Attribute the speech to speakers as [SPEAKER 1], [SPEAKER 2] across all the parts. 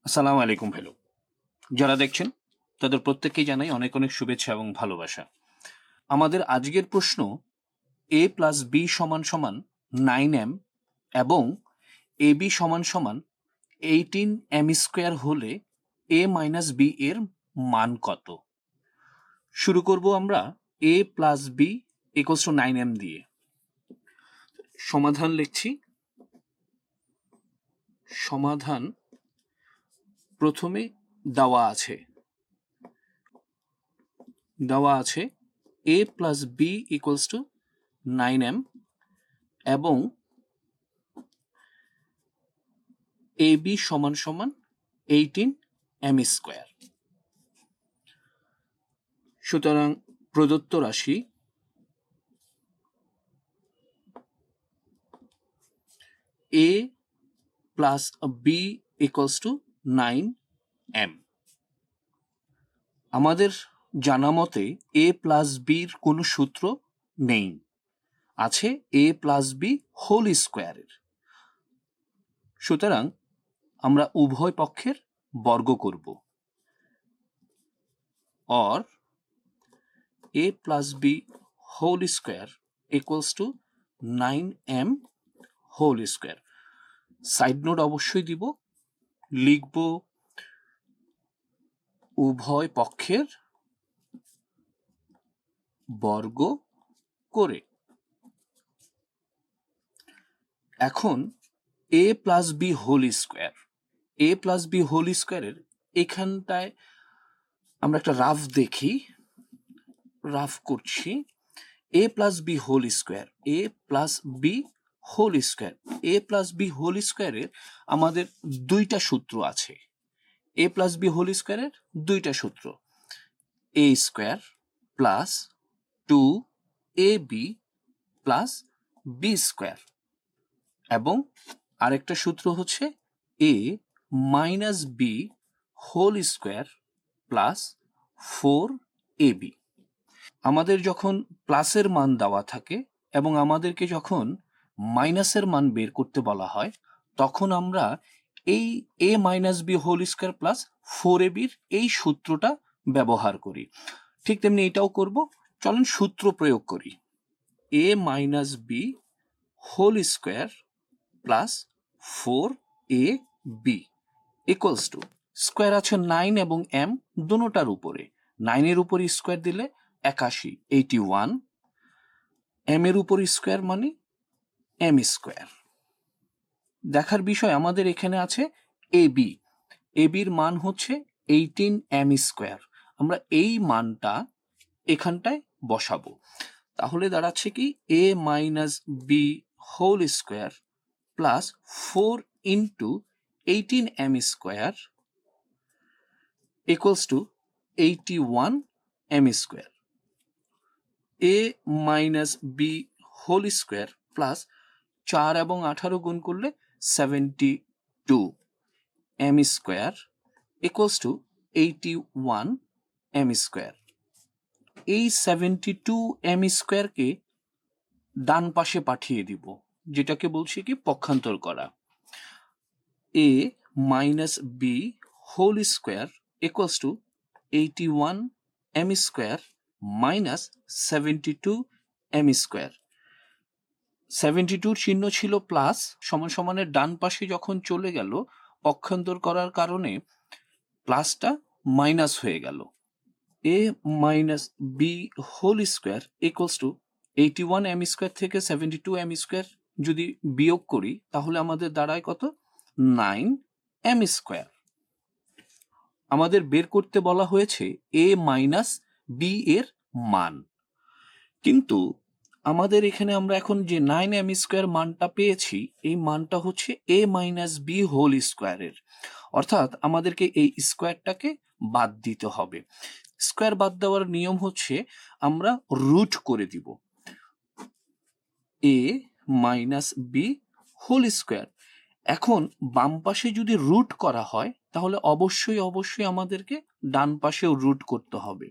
[SPEAKER 1] আসসালামু আলাইকুম হ্যালো। যারা দেখছেন তাদের প্রত্যেককেই জানাই অনেক অনেক শুভেচ্ছা এবং ভালোবাসা। আমাদের আজকের প্রশ্ন a প্লাস বি সমান সমান 9m এবং ab সমান সমান 18m স্কোয়ার হলে a মাইনাস বি এর মান কত? শুরু করব আমরা a plus B equals to 9m দিয়ে। সমাধান লিখছি। সমাধান প্রথমে দেওয়া আছে a plus B equals to 9m এবং এ বি সমান সমান 18m স্কোয়ার। সুতরাং প্রদত্ত রাশি a plus B equals to 9m। আমাদের জানা মতে a প্লাস বির কোনো সূত্র নেই, আছে a প্লাস বি হোল স্কোয়ারের। সুতরাং আমরা উভয় পক্ষের বর্গ করব, or a plus B whole square equals to 9m whole square. Side note অবশ্যই দিব, লিখব উভয় পক্ষের বর্গ করে। এখন a plus B whole square, a plus B whole স্কোয়ারের এখানটায় আমরা একটা রাফ দেখি, রাফ করছি। a plus B whole square, a plus B whole square, a plus B whole স্কোয়ারের আমাদের দুইটা সূত্র আছে। a প্লাস বি হোল স্কোয়ারের দুইটা সূত্র, a square plus 2ab plus B square, এবং আরেকটা সূত্র হচ্ছে a minus B whole square plus 4ab। আমাদের যখন প্লাসের মান দেওয়া থাকে এবং আমাদেরকে যখন মাইনাসের মান বের করতে বলা হয়, তখন আমরা এই a minus B whole square plus 4ab এই সূত্রটা ব্যবহার করি। ঠিক তেমনি এটাও করব। চলুন সূত্র প্রয়োগ করি। a minus B whole square plus 4ab equals to, square আছে 9 এবং m দুটোটার উপরে, 9 এর উপর স্কোয়ার দিলে 81, 81, m এর উপর স্কোয়ার মানে m স্কোয়ার। দেখার বিষয় আমাদের এখানে আছে ab, ab এর মান হচ্ছে 18m স্কোয়ার। আমরা এই মানটা এখানটায় বসাবো, তাহলে দাঁড়াচ্ছে কি a minus B whole square plus 4 into 18m square equals to 81m square. a minus B whole square plus 4 এবং 18 গুণ করলে 72m square equals to 81m square. এই 72m স্কোয়ারকে ডান পাশে পাঠিয়ে দিব, যেটাকে বলছি কি পক্ষান্তর করা। a minus B whole square equals to 81m square minus 72m square. 72 চিহ্ন ছিল প্লাস, সমান সমানের ডান পাশে যখন চলে গেল পক্ষান্তর করার কারণে প্লাসটা মাইনাস হয়ে গেল। a minus B whole square equals to 81m square থেকে 72m স্কোয়ার যদি বিয়োগ করি তাহলে আমাদের দাঁড়ায় কত? 9m square. আমাদের বের করতে বলা হয়েছে a মাইনাস বি এর মান, কিন্তু আমাদের এখানে আমরা এখন যে 9m স্কোয়ার মানটা পেয়েছি, এই মানটা হচ্ছে a মাইনাস বি হোল স্কোয়ারের, অর্থাৎ আমাদেরকে এই স্কোয়ারটাকে বাদ দিতে হবে। স্কোয়ার বাদ দেওয়ার নিয়ম হচ্ছে আমরা রুট করে দিব a minus B whole square. এখন বাম পাশে যদি রুট করা হয় তাহলে অবশ্যই আমাদেরকে ডান পাশেও রুট করতে হবে।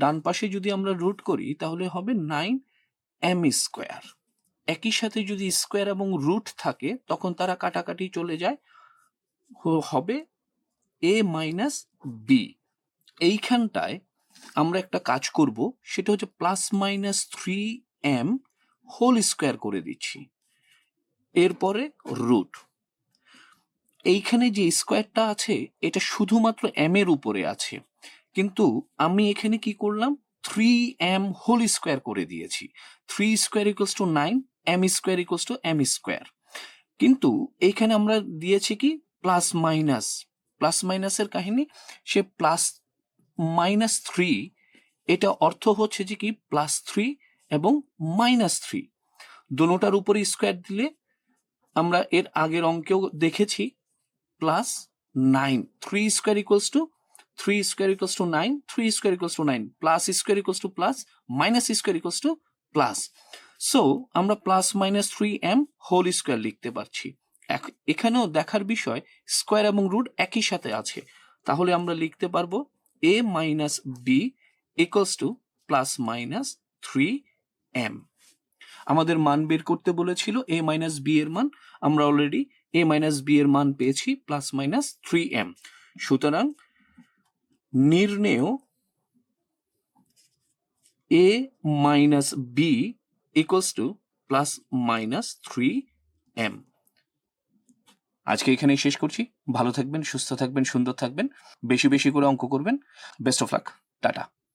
[SPEAKER 1] ডান পাশে যদি আমরা রুট করি তাহলে হবে 9m স্কোয়ার। একই সাথে যদি স্কোয়ার এবং রুট থাকে তখন তারা কাটাকাটি চলে যায়, হবে এ মাইনাস বি। এইখানটায় আমরা একটা কাজ করব, সেটা হচ্ছে plus minus 3m whole square করে দিচ্ছি, এরপরে রুট। এইখানে যে স্কোয়ারটা আছে এটা শুধুমাত্র m এর উপরে আছে, কিন্তু আমি এখানে কি করলাম, 3m হোল স্কোয়ার করে দিয়েছি। 3 square equals to 9, m square equals two m square. কিন্তু এইখানে আমরা দিয়েছি কি প্লাস মাইনাস, প্লাস মাইনাসের কাহিনী, সে প্লাস মাইনাস 3, এটা অর্থ হচ্ছে যে কি প্লাস 3 এবং মাইনাস 3 দুটোটার উপরে স্কোয়ার দিলে, আমরা এর আগের অঙ্কেও দেখেছি, plus 9, 3 square equals to 3 square equals to 9, 3 square equals to 9, plus square equals to plus, minus square equals to plus. So আমরা plus minus 3m whole square লিখতে পারছি। এখানেও দেখার বিষয়, স্কোয়ার এবং রুট একই সাথে আছে, তাহলে আমরা লিখতে পারবো a minus b equals to plus minus 3m। আমাদের মান বের করতে বলেছিল a মাইনাস বি এর মান, আমরা অলরেডি a মাইনাস বি এর মান পেয়েছি প্লাস মাইনাস 3m। সুতরাং নির্ণেয় a minus b equals to plus minus 3m। আজকে এখানেই শেষ করছি। ভালো থাকবেন, সুস্থ থাকবেন, সুন্দর থাকবেন, বেশি বেশি করে অঙ্ক করবেন। Best of luck, tata.